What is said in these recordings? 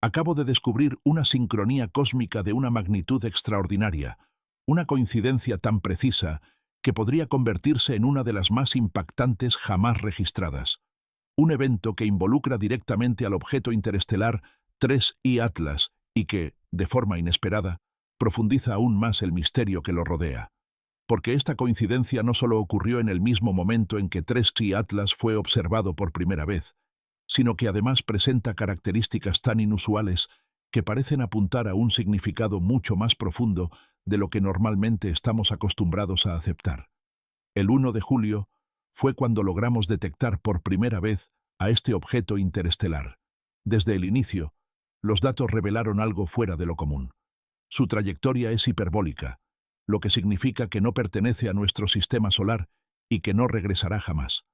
Acabo de descubrir una sincronía cósmica de una magnitud extraordinaria, una coincidencia tan precisa que podría convertirse en una de las más impactantes jamás registradas. Un evento que involucra directamente al objeto interestelar 3I Atlas y que, de forma inesperada, profundiza aún más el misterio que lo rodea. Porque esta coincidencia no solo ocurrió en el mismo momento en que 3I Atlas fue observado por primera vez, sino que además presenta características tan inusuales que parecen apuntar a un significado mucho más profundo de lo que normalmente estamos acostumbrados a aceptar. El 1 de julio fue cuando logramos detectar por primera vez a este objeto interestelar. Desde el inicio, los datos revelaron algo fuera de lo común. Su trayectoria es hiperbólica, lo que significa que no pertenece a nuestro sistema solar y que no regresará jamás.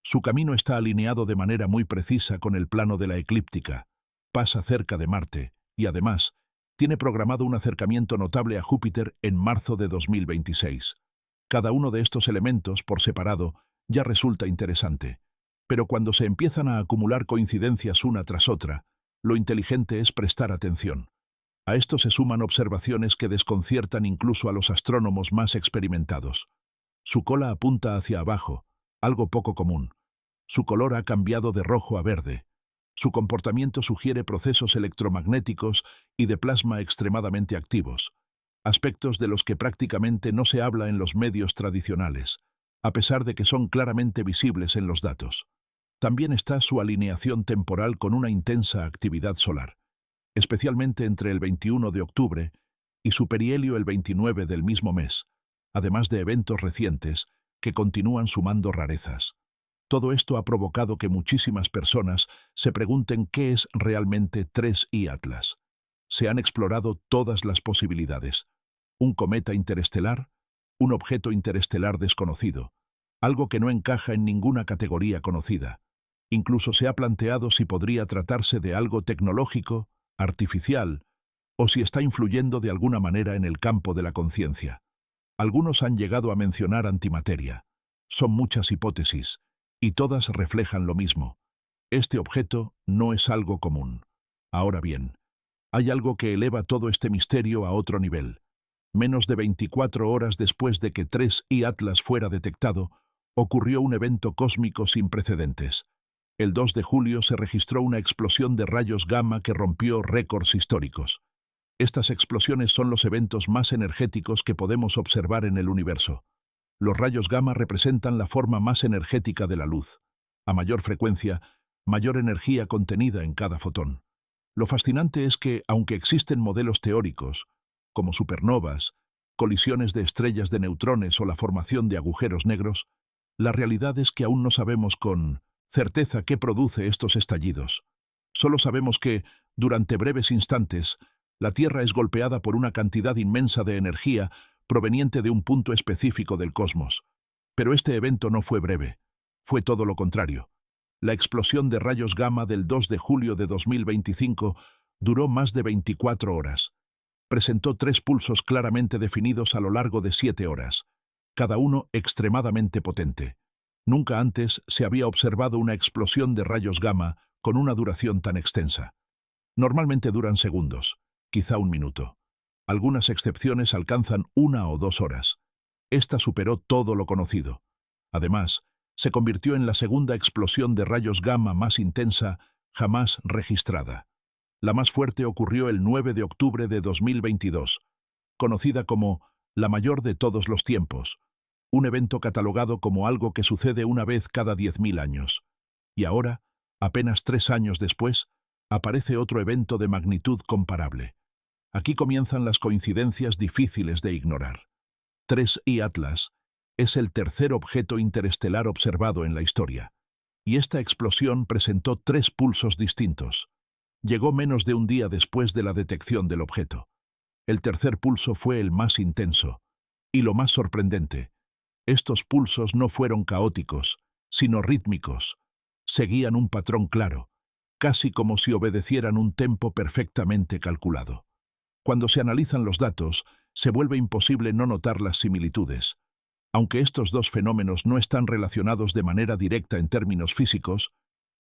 Su camino está alineado de manera muy precisa con el plano de la eclíptica, pasa cerca de Marte y, además, tiene programado un acercamiento notable a Júpiter en marzo de 2026. Cada uno de estos elementos, por separado, ya resulta interesante, pero cuando se empiezan a acumular coincidencias una tras otra, lo inteligente es prestar atención. A esto se suman observaciones que desconciertan incluso a los astrónomos más experimentados. Su cola apunta hacia abajo, algo poco común. Su color ha cambiado de rojo a verde. Su comportamiento sugiere procesos electromagnéticos y de plasma extremadamente activos, aspectos de los que prácticamente no se habla en los medios tradicionales, a pesar de que son claramente visibles en los datos. También está su alineación temporal con una intensa actividad solar, especialmente entre el 21 de octubre y su perihelio el 29 del mismo mes, además de eventos recientes que continúan sumando rarezas. Todo esto ha provocado que muchísimas personas se pregunten qué es realmente 3I Atlas. Se han explorado todas las posibilidades. Un cometa interestelar, un objeto interestelar desconocido, algo que no encaja en ninguna categoría conocida. Incluso se ha planteado si podría tratarse de algo tecnológico, artificial, o si está influyendo de alguna manera en el campo de la conciencia. Algunos han llegado a mencionar antimateria. Son muchas hipótesis, y todas reflejan lo mismo. Este objeto no es algo común. Ahora bien, hay algo que eleva todo este misterio a otro nivel. Menos de 24 horas después de que 3I Atlas fuera detectado, ocurrió un evento cósmico sin precedentes. El 2 de julio se registró una explosión de rayos gamma que rompió récords históricos. Estas explosiones son los eventos más energéticos que podemos observar en el universo. Los rayos gamma representan la forma más energética de la luz. A mayor frecuencia, mayor energía contenida en cada fotón. Lo fascinante es que, aunque existen modelos teóricos, como supernovas, colisiones de estrellas de neutrones o la formación de agujeros negros, la realidad es que aún no sabemos con certeza qué produce estos estallidos. Solo sabemos que, durante breves instantes, la Tierra es golpeada por una cantidad inmensa de energía proveniente de un punto específico del cosmos. Pero este evento no fue breve. Fue todo lo contrario. La explosión de rayos gamma del 2 de julio de 2025 duró más de 24 horas. Presentó 3 pulsos claramente definidos a lo largo de 7 horas, cada uno extremadamente potente. Nunca antes se había observado una explosión de rayos gamma con una duración tan extensa. Normalmente duran segundos, quizá un minuto. Algunas excepciones alcanzan 1 o 2 horas. Esta superó todo lo conocido. Además, se convirtió en la segunda explosión de rayos gamma más intensa jamás registrada. La más fuerte ocurrió el 9 de octubre de 2022, conocida como la mayor de todos los tiempos, un evento catalogado como algo que sucede una vez cada 10.000 años. Y ahora, apenas 3 años después, aparece otro evento de magnitud comparable. Aquí comienzan las coincidencias difíciles de ignorar. 3I Atlas es el tercer objeto interestelar observado en la historia, y esta explosión presentó 3 pulsos distintos. Llegó menos de un día después de la detección del objeto. El tercer pulso fue el más intenso, y lo más sorprendente, estos pulsos no fueron caóticos, sino rítmicos. Seguían un patrón claro, casi como si obedecieran un tempo perfectamente calculado. Cuando se analizan los datos, se vuelve imposible no notar las similitudes. Aunque estos dos fenómenos no están relacionados de manera directa en términos físicos,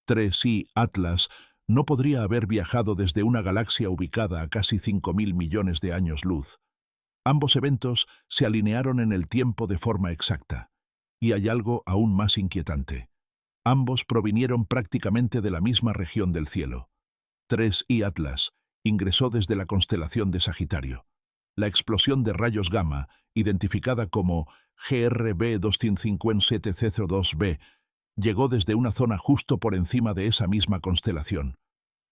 3I Atlas no podría haber viajado desde una galaxia ubicada a casi 5.000 millones de años luz. Ambos eventos se alinearon en el tiempo de forma exacta. Y hay algo aún más inquietante. Ambos provinieron prácticamente de la misma región del cielo. 3I Atlas ingresó desde la constelación de Sagitario. La explosión de rayos gamma, identificada como GRB 257C02b, llegó desde una zona justo por encima de esa misma constelación.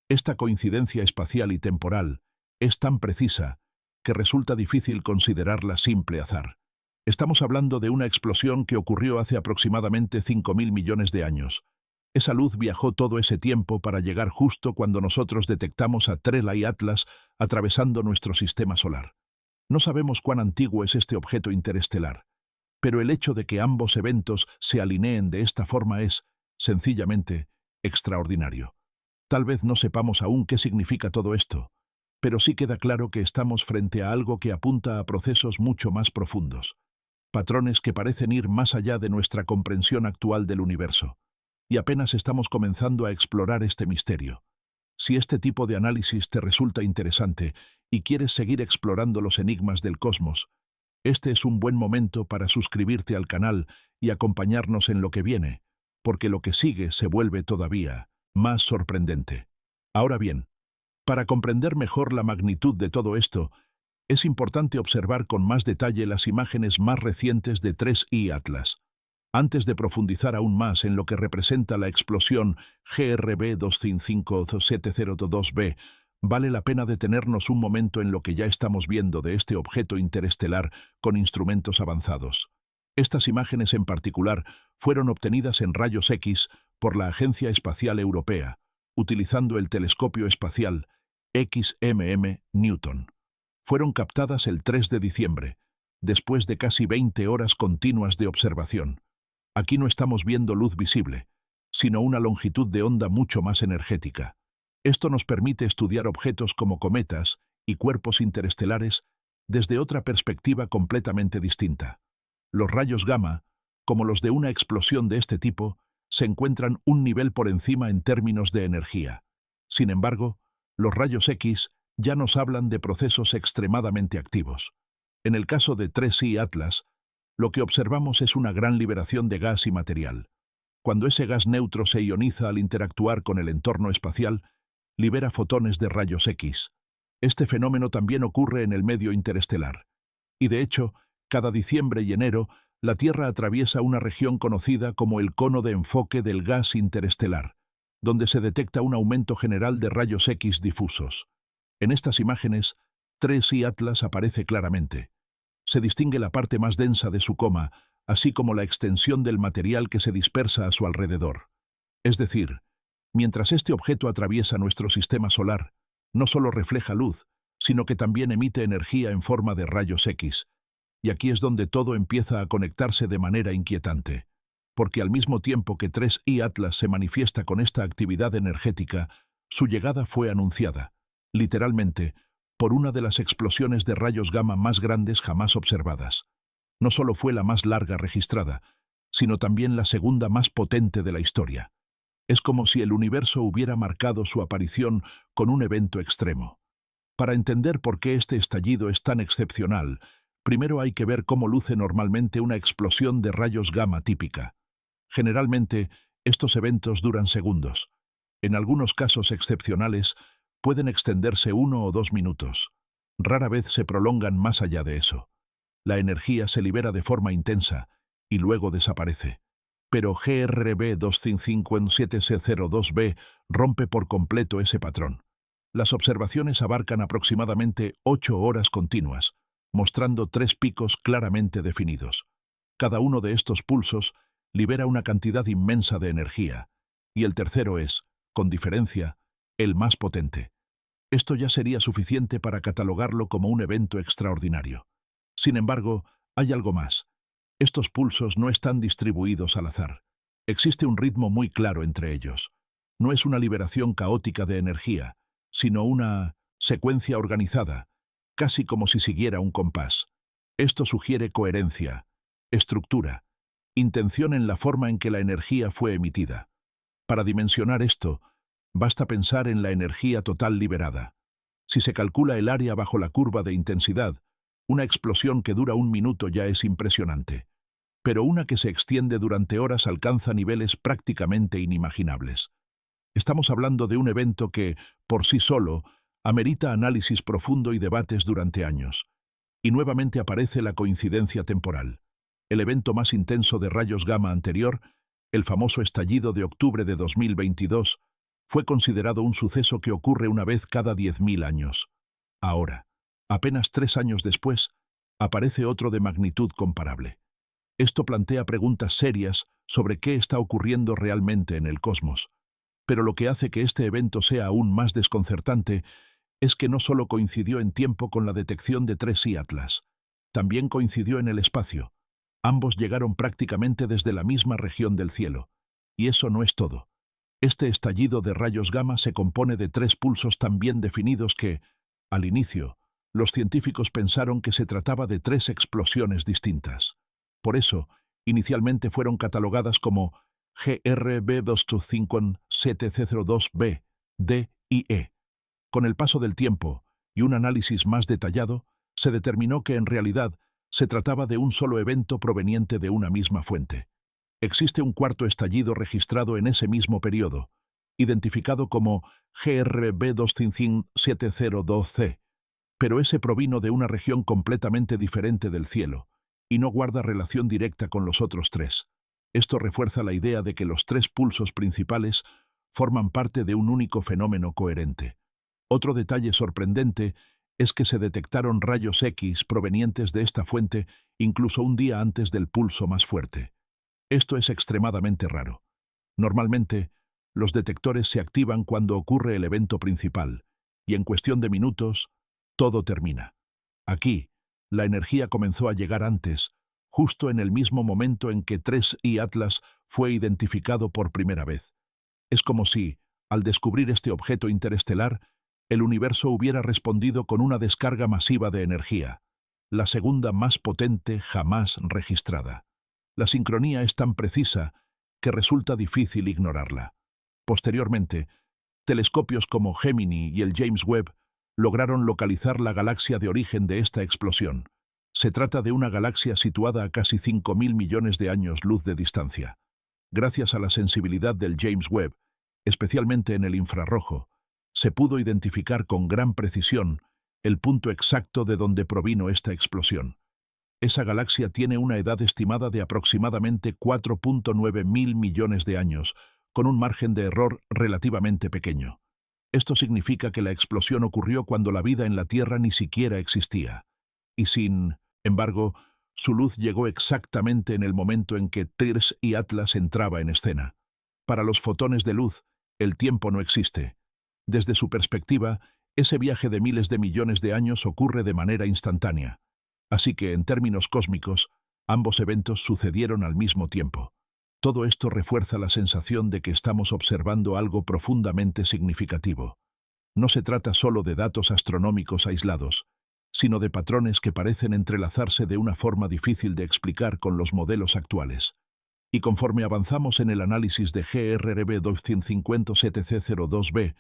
Esta coincidencia espacial y temporal es tan precisa que resulta difícil considerarla simple azar. Estamos hablando de una explosión que ocurrió hace aproximadamente 5.000 millones de años. Esa luz viajó todo ese tiempo para llegar justo cuando nosotros detectamos a 3I Atlas atravesando nuestro sistema solar. No sabemos cuán antiguo es este objeto interestelar, pero el hecho de que ambos eventos se alineen de esta forma es, sencillamente, extraordinario. Tal vez no sepamos aún qué significa todo esto, pero sí queda claro que estamos frente a algo que apunta a procesos mucho más profundos, patrones que parecen ir más allá de nuestra comprensión actual del universo, y apenas estamos comenzando a explorar este misterio. Si este tipo de análisis te resulta interesante y quieres seguir explorando los enigmas del cosmos, este es un buen momento para suscribirte al canal y acompañarnos en lo que viene, porque lo que sigue se vuelve todavía más sorprendente. Ahora bien, para comprender mejor la magnitud de todo esto, es importante observar con más detalle las imágenes más recientes de 3I Atlas. Antes de profundizar aún más en lo que representa la explosión GRB 255C02b, vale la pena detenernos un momento en lo que ya estamos viendo de este objeto interestelar con instrumentos avanzados. Estas imágenes en particular fueron obtenidas en rayos X por la Agencia Espacial Europea, utilizando el telescopio espacial XMM Newton. Fueron captadas el 3 de diciembre, después de casi 20 horas continuas de observación. Aquí no estamos viendo luz visible, sino una longitud de onda mucho más energética. Esto nos permite estudiar objetos como cometas y cuerpos interestelares desde otra perspectiva completamente distinta. Los rayos gamma, como los de una explosión de este tipo, se encuentran un nivel por encima en términos de energía. Sin embargo, los rayos X ya nos hablan de procesos extremadamente activos. En el caso de 3I Atlas, lo que observamos es una gran liberación de gas y material. Cuando ese gas neutro se ioniza al interactuar con el entorno espacial, libera fotones de rayos X. Este fenómeno también ocurre en el medio interestelar. Y de hecho, cada diciembre y enero, la Tierra atraviesa una región conocida como el cono de enfoque del gas interestelar, donde se detecta un aumento general de rayos X difusos. En estas imágenes, 3I Atlas aparece claramente. Se distingue la parte más densa de su coma, así como la extensión del material que se dispersa a su alrededor. Es decir, mientras este objeto atraviesa nuestro sistema solar, no solo refleja luz, sino que también emite energía en forma de rayos X. Y aquí es donde todo empieza a conectarse de manera inquietante, porque al mismo tiempo que 3I Atlas se manifiesta con esta actividad energética, su llegada fue anunciada, literalmente, por una de las explosiones de rayos gamma más grandes jamás observadas. No solo fue la más larga registrada, sino también la segunda más potente de la historia. Es como si el universo hubiera marcado su aparición con un evento extremo. Para entender por qué este estallido es tan excepcional, primero hay que ver cómo luce normalmente una explosión de rayos gamma típica. Generalmente, estos eventos duran segundos. En algunos casos excepcionales, pueden extenderse 1 o 2 minutos. Rara vez se prolongan más allá de eso. La energía se libera de forma intensa y luego desaparece. Pero GRB 255C02b rompe por completo ese patrón. Las observaciones abarcan aproximadamente 8 horas continuas, mostrando 3 picos claramente definidos. Cada uno de estos pulsos libera una cantidad inmensa de energía, y el tercero es, con diferencia, el más potente. Esto ya sería suficiente para catalogarlo como un evento extraordinario. Sin embargo, hay algo más. Estos pulsos no están distribuidos al azar. Existe un ritmo muy claro entre ellos. No es una liberación caótica de energía, sino una secuencia organizada, casi como si siguiera un compás. Esto sugiere coherencia, estructura, intención en la forma en que la energía fue emitida. Para dimensionar esto, Basta pensar en la energía total liberada. Si se calcula el área bajo la curva de intensidad, una explosión que dura un minuto ya es impresionante, pero una que se extiende durante horas alcanza niveles prácticamente inimaginables. Estamos hablando de un evento que, por sí solo, amerita análisis profundo y debates durante años. Y nuevamente aparece la coincidencia temporal. El evento más intenso de rayos gamma anterior, el famoso estallido de octubre de 2022, fue considerado un suceso que ocurre una vez cada 10.000 años. Ahora, apenas 3 años después, aparece otro de magnitud comparable. Esto plantea preguntas serias sobre qué está ocurriendo realmente en el cosmos. Pero lo que hace que este evento sea aún más desconcertante es que no solo coincidió en tiempo con la detección de 3I Atlas, también coincidió en el espacio. Ambos llegaron prácticamente desde la misma región del cielo. Y eso no es todo. Este estallido de rayos gamma se compone de 3 pulsos tan bien definidos que, al inicio, los científicos pensaron que se trataba de 3 explosiones distintas. Por eso, inicialmente fueron catalogadas como GRB225-7C02b, D y E. Con el paso del tiempo y un análisis más detallado, se determinó que en realidad se trataba de un solo evento proveniente de una misma fuente. Existe un cuarto estallido registrado en ese mismo periodo, identificado como GRB255-702c, pero ese provino de una región completamente diferente del cielo y no guarda relación directa con los otros 3. Esto refuerza la idea de que los 3 pulsos principales forman parte de un único fenómeno coherente. Otro detalle sorprendente es que se detectaron rayos X provenientes de esta fuente incluso un día antes del pulso más fuerte. Esto es extremadamente raro. Normalmente, los detectores se activan cuando ocurre el evento principal, y en cuestión de minutos, todo termina. Aquí, la energía comenzó a llegar antes, justo en el mismo momento en que 3I Atlas fue identificado por primera vez. Es como si, al descubrir este objeto interestelar, el universo hubiera respondido con una descarga masiva de energía, la segunda más potente jamás registrada. La sincronía es tan precisa que resulta difícil ignorarla. Posteriormente, telescopios como Gemini y el James Webb lograron localizar la galaxia de origen de esta explosión. Se trata de una galaxia situada a casi 5.000 millones de años luz de distancia. Gracias a la sensibilidad del James Webb, especialmente en el infrarrojo, se pudo identificar con gran precisión el punto exacto de donde provino esta explosión. Esa galaxia tiene una edad estimada de aproximadamente 4.9 mil millones de años, con un margen de error relativamente pequeño. Esto significa que la explosión ocurrió cuando la vida en la Tierra ni siquiera existía. Y sin embargo, su luz llegó exactamente en el momento en que 3I Atlas entraba en escena. Para los fotones de luz, el tiempo no existe. Desde su perspectiva, ese viaje de miles de millones de años ocurre de manera instantánea. Así que, en términos cósmicos, ambos eventos sucedieron al mismo tiempo. Todo esto refuerza la sensación de que estamos observando algo profundamente significativo. No se trata solo de datos astronómicos aislados, sino de patrones que parecen entrelazarse de una forma difícil de explicar con los modelos actuales. Y conforme avanzamos en el análisis de GRB 257C02b,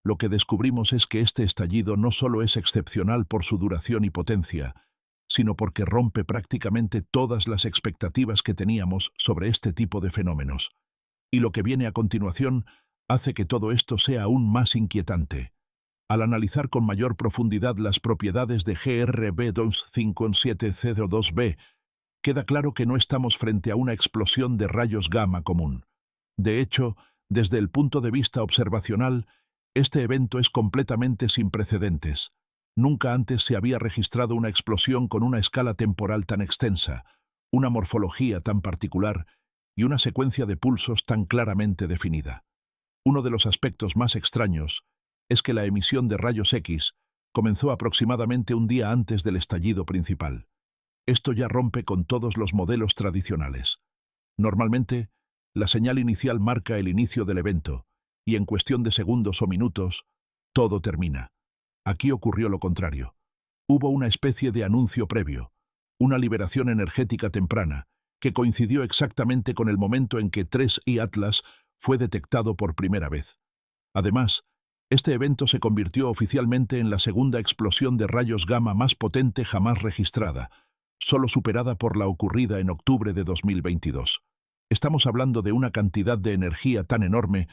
lo que descubrimos es que este estallido no solo es excepcional por su duración y potencia, sino porque rompe prácticamente todas las expectativas que teníamos sobre este tipo de fenómenos. Y lo que viene a continuación hace que todo esto sea aún más inquietante. Al analizar con mayor profundidad las propiedades de GRB 257C02b, queda claro que no estamos frente a una explosión de rayos gamma común. De hecho, desde el punto de vista observacional, este evento es completamente sin precedentes. Nunca antes se había registrado una explosión con una escala temporal tan extensa, una morfología tan particular y una secuencia de pulsos tan claramente definida. Uno de los aspectos más extraños es que la emisión de rayos X comenzó aproximadamente un día antes del estallido principal. Esto ya rompe con todos los modelos tradicionales. Normalmente, la señal inicial marca el inicio del evento, y en cuestión de segundos o minutos, todo termina. Aquí ocurrió lo contrario. Hubo una especie de anuncio previo, una liberación energética temprana, que coincidió exactamente con el momento en que 3I Atlas fue detectado por primera vez. Además, este evento se convirtió oficialmente en la segunda explosión de rayos gamma más potente jamás registrada, solo superada por la ocurrida en octubre de 2022. Estamos hablando de una cantidad de energía tan enorme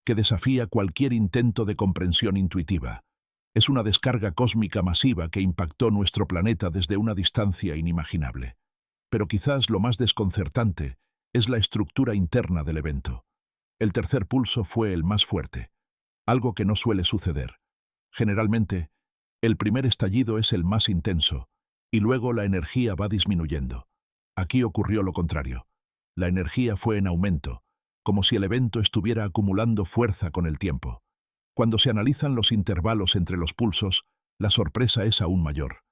que desafía cualquier intento de comprensión intuitiva. Es una descarga cósmica masiva que impactó nuestro planeta desde una distancia inimaginable. Pero quizás lo más desconcertante es la estructura interna del evento. El tercer pulso fue el más fuerte, algo que no suele suceder. Generalmente, el primer estallido es el más intenso, y luego la energía va disminuyendo. Aquí ocurrió lo contrario. La energía fue en aumento, como si el evento estuviera acumulando fuerza con el tiempo. Cuando se analizan los intervalos entre los pulsos, la sorpresa es aún mayor.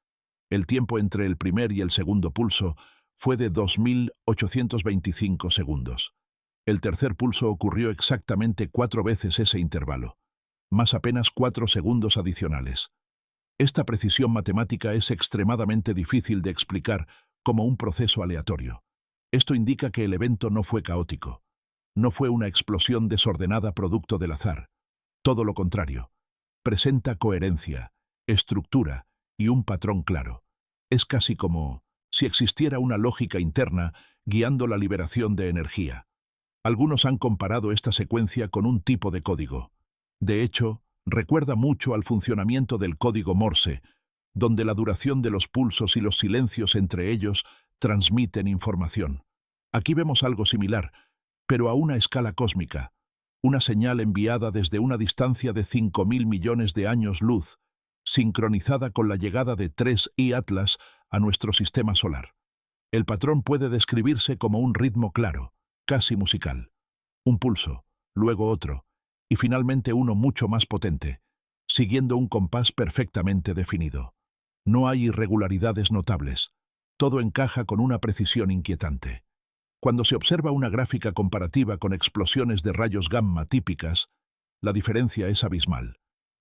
El tiempo entre el primer y el segundo pulso fue de 2.825 segundos. El tercer pulso ocurrió exactamente 4 veces ese intervalo, más apenas 4 segundos adicionales. Esta precisión matemática es extremadamente difícil de explicar como un proceso aleatorio. Esto indica que el evento no fue caótico. No fue una explosión desordenada producto del azar. Todo lo contrario. Presenta coherencia, estructura y un patrón claro. Es casi como si existiera una lógica interna guiando la liberación de energía. Algunos han comparado esta secuencia con un tipo de código. De hecho, recuerda mucho al funcionamiento del código Morse, donde la duración de los pulsos y los silencios entre ellos transmiten información. Aquí vemos algo similar, pero a una escala cósmica. Una señal enviada desde una distancia de 5.000 millones de años luz, sincronizada con la llegada de 3I Atlas a nuestro sistema solar. El patrón puede describirse como un ritmo claro, casi musical. Un pulso, luego otro, y finalmente uno mucho más potente, siguiendo un compás perfectamente definido. No hay irregularidades notables. Todo encaja con una precisión inquietante. Cuando se observa una gráfica comparativa con explosiones de rayos gamma típicas, la diferencia es abismal.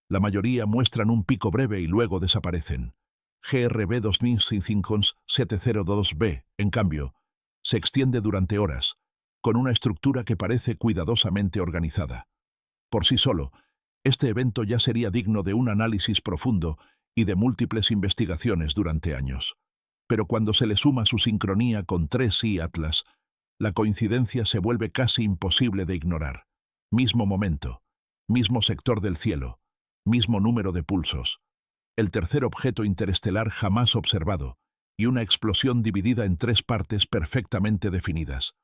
La mayoría muestran un pico breve y luego desaparecen. GRB 250702b, en cambio, se extiende durante horas, con una estructura que parece cuidadosamente organizada. Por sí solo, este evento ya sería digno de un análisis profundo y de múltiples investigaciones durante años. Pero cuando se le suma su sincronía con 3I Atlas, la coincidencia se vuelve casi imposible de ignorar. Mismo momento, mismo sector del cielo, mismo número de pulsos. El tercer objeto interestelar jamás observado, y una explosión dividida en 3 partes perfectamente definidas.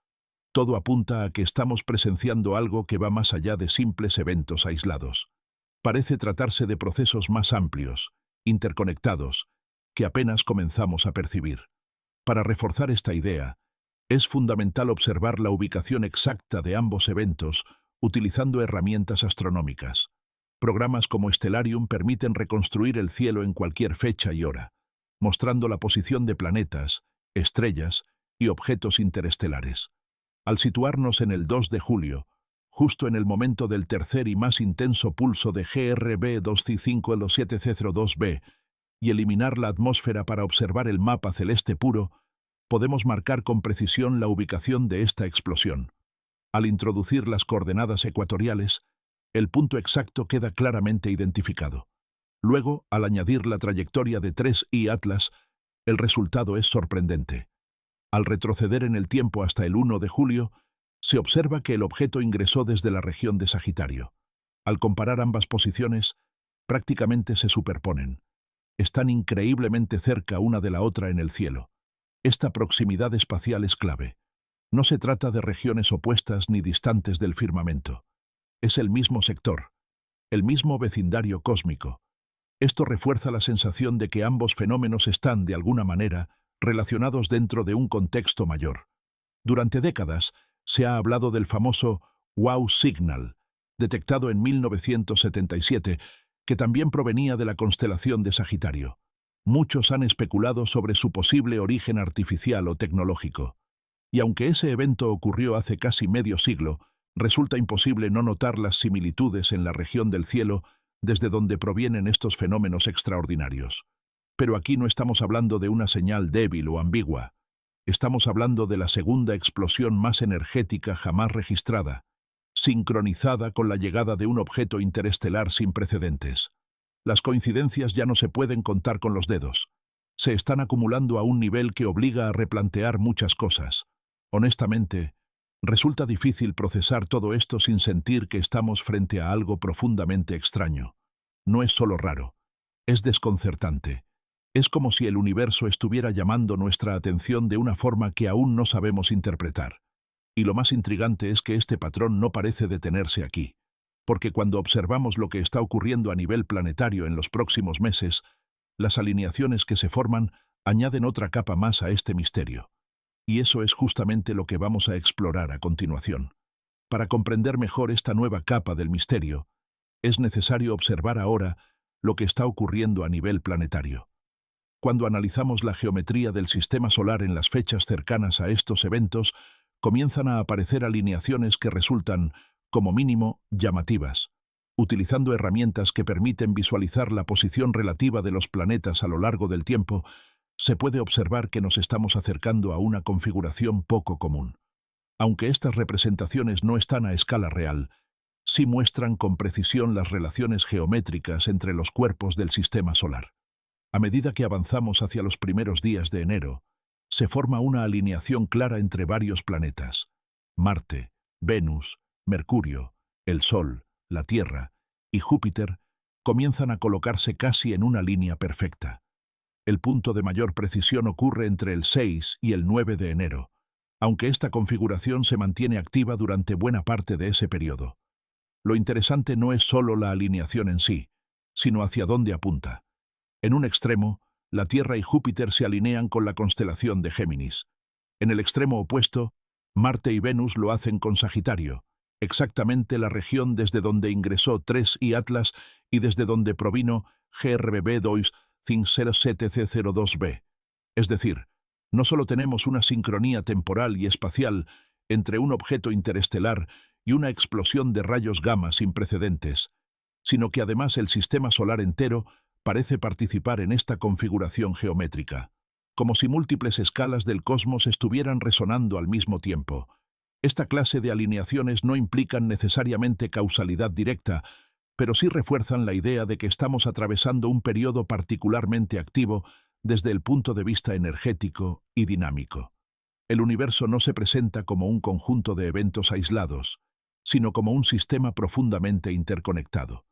Todo apunta a que estamos presenciando algo que va más allá de simples eventos aislados. Parece tratarse de procesos más amplios, interconectados, que apenas comenzamos a percibir. Para reforzar esta idea, es fundamental observar la ubicación exacta de ambos eventos utilizando herramientas astronómicas. Programas como Stellarium permiten reconstruir el cielo en cualquier fecha y hora, mostrando la posición de planetas, estrellas y objetos interestelares. Al situarnos en el 2 de julio, justo en el momento del tercer y más intenso pulso de GRB 2C5L7C02b, y eliminar la atmósfera para observar el mapa celeste puro, podemos marcar con precisión la ubicación de esta explosión. Al introducir las coordenadas ecuatoriales, el punto exacto queda claramente identificado. Luego, al añadir la trayectoria de 3I Atlas, el resultado es sorprendente. Al retroceder en el tiempo hasta el 1 de julio, se observa que el objeto ingresó desde la región de Sagitario. Al comparar ambas posiciones, prácticamente se superponen. Están increíblemente cerca una de la otra en el cielo. Esta proximidad espacial es clave. No se trata de regiones opuestas ni distantes del firmamento. Es el mismo sector, el mismo vecindario cósmico. Esto refuerza la sensación de que ambos fenómenos están, de alguna manera, relacionados dentro de un contexto mayor. Durante décadas, se ha hablado del famoso Wow Signal, detectado en 1977, que también provenía de la constelación de Sagitario. Muchos han especulado sobre su posible origen artificial o tecnológico. Y aunque ese evento ocurrió hace casi medio siglo, resulta imposible no notar las similitudes en la región del cielo desde donde provienen estos fenómenos extraordinarios. Pero aquí no estamos hablando de una señal débil o ambigua. Estamos hablando de la segunda explosión más energética jamás registrada, sincronizada con la llegada de un objeto interestelar sin precedentes. Las coincidencias ya no se pueden contar con los dedos. Se están acumulando a un nivel que obliga a replantear muchas cosas. Honestamente, resulta difícil procesar todo esto sin sentir que estamos frente a algo profundamente extraño. No es solo raro, es desconcertante. Es como si el universo estuviera llamando nuestra atención de una forma que aún no sabemos interpretar. Y lo más intrigante es que este patrón no parece detenerse aquí, porque cuando observamos lo que está ocurriendo a nivel planetario en los próximos meses, las alineaciones que se forman añaden otra capa más a este misterio. Y eso es justamente lo que vamos a explorar a continuación. Para comprender mejor esta nueva capa del misterio, es necesario observar ahora lo que está ocurriendo a nivel planetario. Cuando analizamos la geometría del sistema solar en las fechas cercanas a estos eventos, comienzan a aparecer alineaciones que resultan, como mínimo, llamativas. Utilizando herramientas que permiten visualizar la posición relativa de los planetas a lo largo del tiempo, se puede observar que nos estamos acercando a una configuración poco común. Aunque estas representaciones no están a escala real, sí muestran con precisión las relaciones geométricas entre los cuerpos del sistema solar. A medida que avanzamos hacia los primeros días de enero, se forma una alineación clara entre varios planetas. Marte, Venus, Mercurio, el Sol, la Tierra y Júpiter comienzan a colocarse casi en una línea perfecta. El punto de mayor precisión ocurre entre el 6 y el 9 de enero, aunque esta configuración se mantiene activa durante buena parte de ese periodo. Lo interesante no es solo la alineación en sí, sino hacia dónde apunta. En un extremo, la Tierra y Júpiter se alinean con la constelación de Géminis. En el extremo opuesto, Marte y Venus lo hacen con Sagitario, exactamente la región desde donde ingresó 3 y Atlas y desde donde provino GRB 2507002b. Es decir, no solo tenemos una sincronía temporal y espacial entre un objeto interestelar y una explosión de rayos gamma sin precedentes, sino que además el sistema solar entero parece participar en esta configuración geométrica, como si múltiples escalas del cosmos estuvieran resonando al mismo tiempo. Esta clase de alineaciones no implican necesariamente causalidad directa, pero sí refuerzan la idea de que estamos atravesando un periodo particularmente activo desde el punto de vista energético y dinámico. El universo no se presenta como un conjunto de eventos aislados, sino como un sistema profundamente interconectado.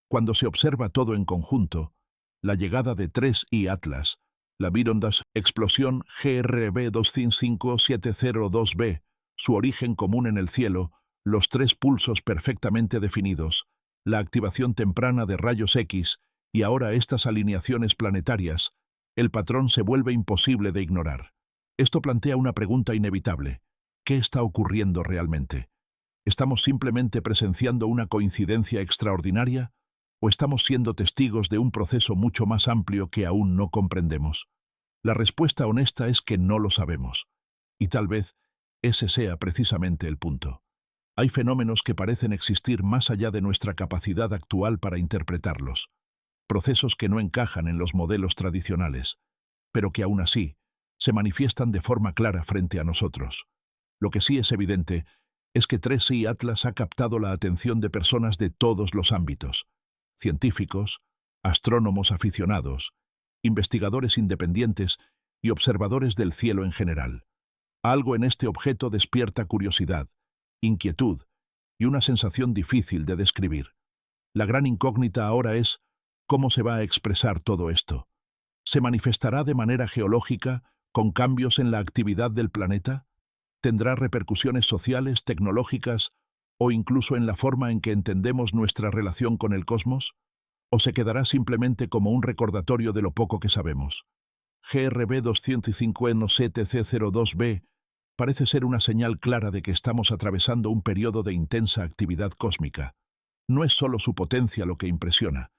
Cuando se observa todo en conjunto, la llegada de 3 y Atlas, la Virondas explosión GRB 2507002b, su origen común en el cielo, los 3 pulsos perfectamente definidos, la activación temprana de rayos X y ahora estas alineaciones planetarias, el patrón se vuelve imposible de ignorar. Esto plantea una pregunta inevitable. ¿Qué está ocurriendo realmente? ¿Estamos simplemente presenciando una coincidencia extraordinaria? ¿O estamos siendo testigos de un proceso mucho más amplio que aún no comprendemos? La respuesta honesta es que no lo sabemos. Y tal vez ese sea precisamente el punto. Hay fenómenos que parecen existir más allá de nuestra capacidad actual para interpretarlos. Procesos que no encajan en los modelos tradicionales, pero que aún así se manifiestan de forma clara frente a nosotros. Lo que sí es evidente es que 3i Atlas ha captado la atención de personas de todos los ámbitos: científicos, astrónomos aficionados, investigadores independientes y observadores del cielo en general. Algo en este objeto despierta curiosidad, inquietud y una sensación difícil de describir. La gran incógnita ahora es cómo se va a expresar todo esto. ¿Se manifestará de manera geológica, con cambios en la actividad del planeta? ¿Tendrá repercusiones sociales, tecnológicas o incluso en la forma en que entendemos nuestra relación con el cosmos? ¿O se quedará simplemente como un recordatorio de lo poco que sabemos? GRB 2507002b parece ser una señal clara de que estamos atravesando un periodo de intensa actividad cósmica. No es solo su potencia lo que impresiona,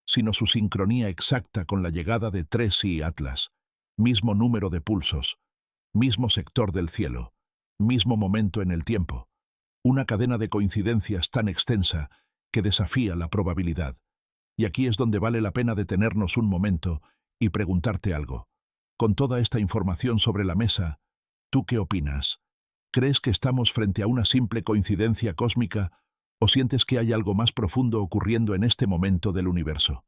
sino su sincronía exacta con la llegada de 3i Atlas, mismo número de pulsos, mismo sector del cielo, mismo momento en el tiempo, una cadena de coincidencias tan extensa que desafía la probabilidad. Y aquí es donde vale la pena detenernos un momento y preguntarte algo. Con toda esta información sobre la mesa, ¿tú qué opinas? ¿Crees que estamos frente a una simple coincidencia cósmica o sientes que hay algo más profundo ocurriendo en este momento del universo?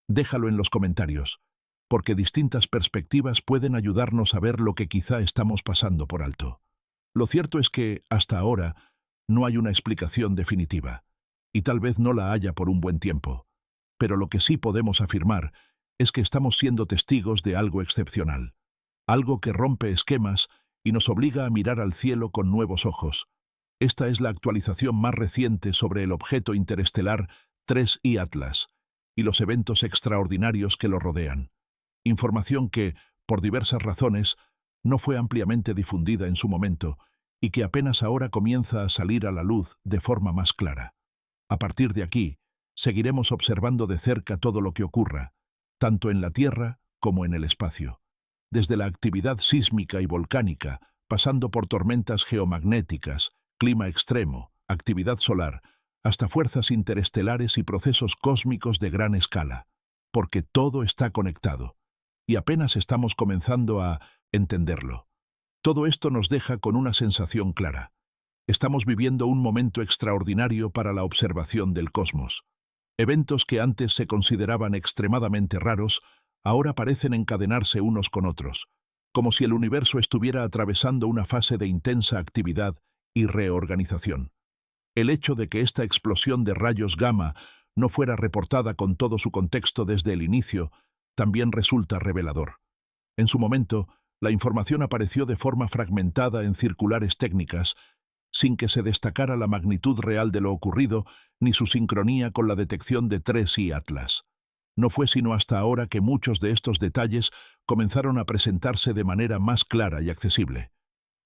Déjalo en los comentarios, porque distintas perspectivas pueden ayudarnos a ver lo que quizá estamos pasando por alto. Lo cierto es que, hasta ahora, no hay una explicación definitiva, y tal vez no la haya por un buen tiempo. Pero lo que sí podemos afirmar es que estamos siendo testigos de algo excepcional, algo que rompe esquemas y nos obliga a mirar al cielo con nuevos ojos. Esta es la actualización más reciente sobre el objeto interestelar 3I Atlas y los eventos extraordinarios que lo rodean. Información que, por diversas razones, no fue ampliamente difundida en su momento y que apenas ahora comienza a salir a la luz de forma más clara. A partir de aquí, seguiremos observando de cerca todo lo que ocurra, tanto en la Tierra como en el espacio. Desde la actividad sísmica y volcánica, pasando por tormentas geomagnéticas, clima extremo, actividad solar, hasta fuerzas interestelares y procesos cósmicos de gran escala, porque todo está conectado, y apenas estamos comenzando a entenderlo. Todo esto nos deja con una sensación clara. Estamos viviendo un momento extraordinario para la observación del cosmos. Eventos que antes se consideraban extremadamente raros, ahora parecen encadenarse unos con otros, como si el universo estuviera atravesando una fase de intensa actividad y reorganización. El hecho de que esta explosión de rayos gamma no fuera reportada con todo su contexto desde el inicio también resulta revelador. En su momento, la información apareció de forma fragmentada en circulares técnicas, sin que se destacara la magnitud real de lo ocurrido ni su sincronía con la detección de 3I Atlas. No fue sino hasta ahora que muchos de estos detalles comenzaron a presentarse de manera más clara y accesible.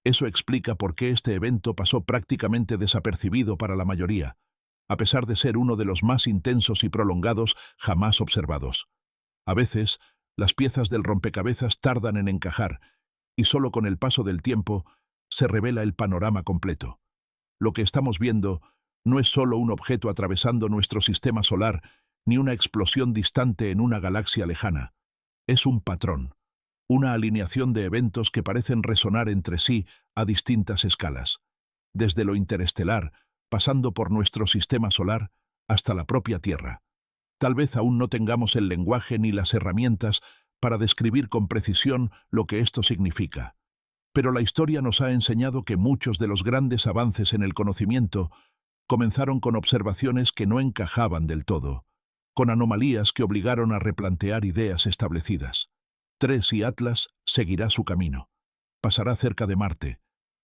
Eso explica por qué este evento pasó prácticamente desapercibido para la mayoría, a pesar de ser uno de los más intensos y prolongados jamás observados. A veces, las piezas del rompecabezas tardan en encajar, y solo con el paso del tiempo se revela el panorama completo. Lo que estamos viendo no es solo un objeto atravesando nuestro sistema solar, ni una explosión distante en una galaxia lejana. Es un patrón, una alineación de eventos que parecen resonar entre sí a distintas escalas, desde lo interestelar, pasando por nuestro sistema solar, hasta la propia Tierra. Tal vez aún no tengamos el lenguaje ni las herramientas para describir con precisión lo que esto significa. Pero la historia nos ha enseñado que muchos de los grandes avances en el conocimiento comenzaron con observaciones que no encajaban del todo, con anomalías que obligaron a replantear ideas establecidas. 3I Atlas seguirá su camino. Pasará cerca de Marte,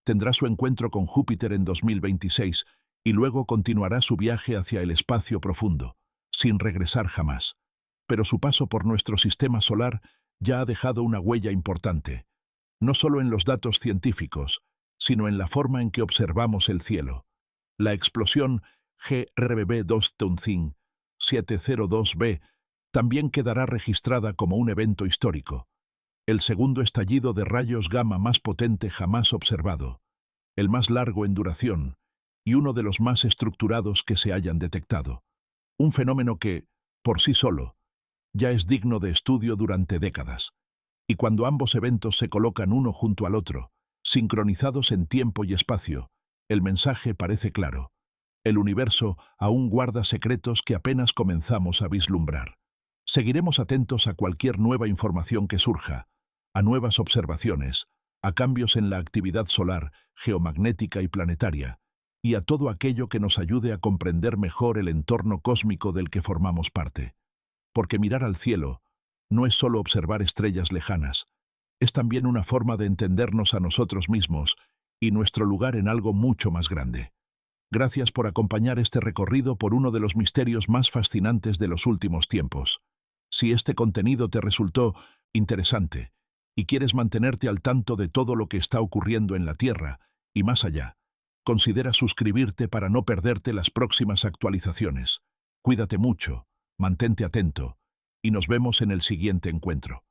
tendrá su encuentro con Júpiter en 2026 y luego continuará su viaje hacia el espacio profundo, sin regresar jamás. Pero su paso por nuestro sistema solar ya ha dejado una huella importante, no solo en los datos científicos, sino en la forma en que observamos el cielo. La explosión GRB 702b también quedará registrada como un evento histórico, el segundo estallido de rayos gamma más potente jamás observado, el más largo en duración y uno de los más estructurados que se hayan detectado. Un fenómeno que, por sí solo, ya es digno de estudio durante décadas. Y cuando ambos eventos se colocan uno junto al otro, sincronizados en tiempo y espacio, el mensaje parece claro. El universo aún guarda secretos que apenas comenzamos a vislumbrar. Seguiremos atentos a cualquier nueva información que surja, a nuevas observaciones, a cambios en la actividad solar, geomagnética y planetaria, y a todo aquello que nos ayude a comprender mejor el entorno cósmico del que formamos parte. Porque mirar al cielo no es solo observar estrellas lejanas, es también una forma de entendernos a nosotros mismos y nuestro lugar en algo mucho más grande. Gracias por acompañar este recorrido por uno de los misterios más fascinantes de los últimos tiempos. Si este contenido te resultó interesante y quieres mantenerte al tanto de todo lo que está ocurriendo en la Tierra y más allá, considera suscribirte para no perderte las próximas actualizaciones. Cuídate mucho, mantente atento y nos vemos en el siguiente encuentro.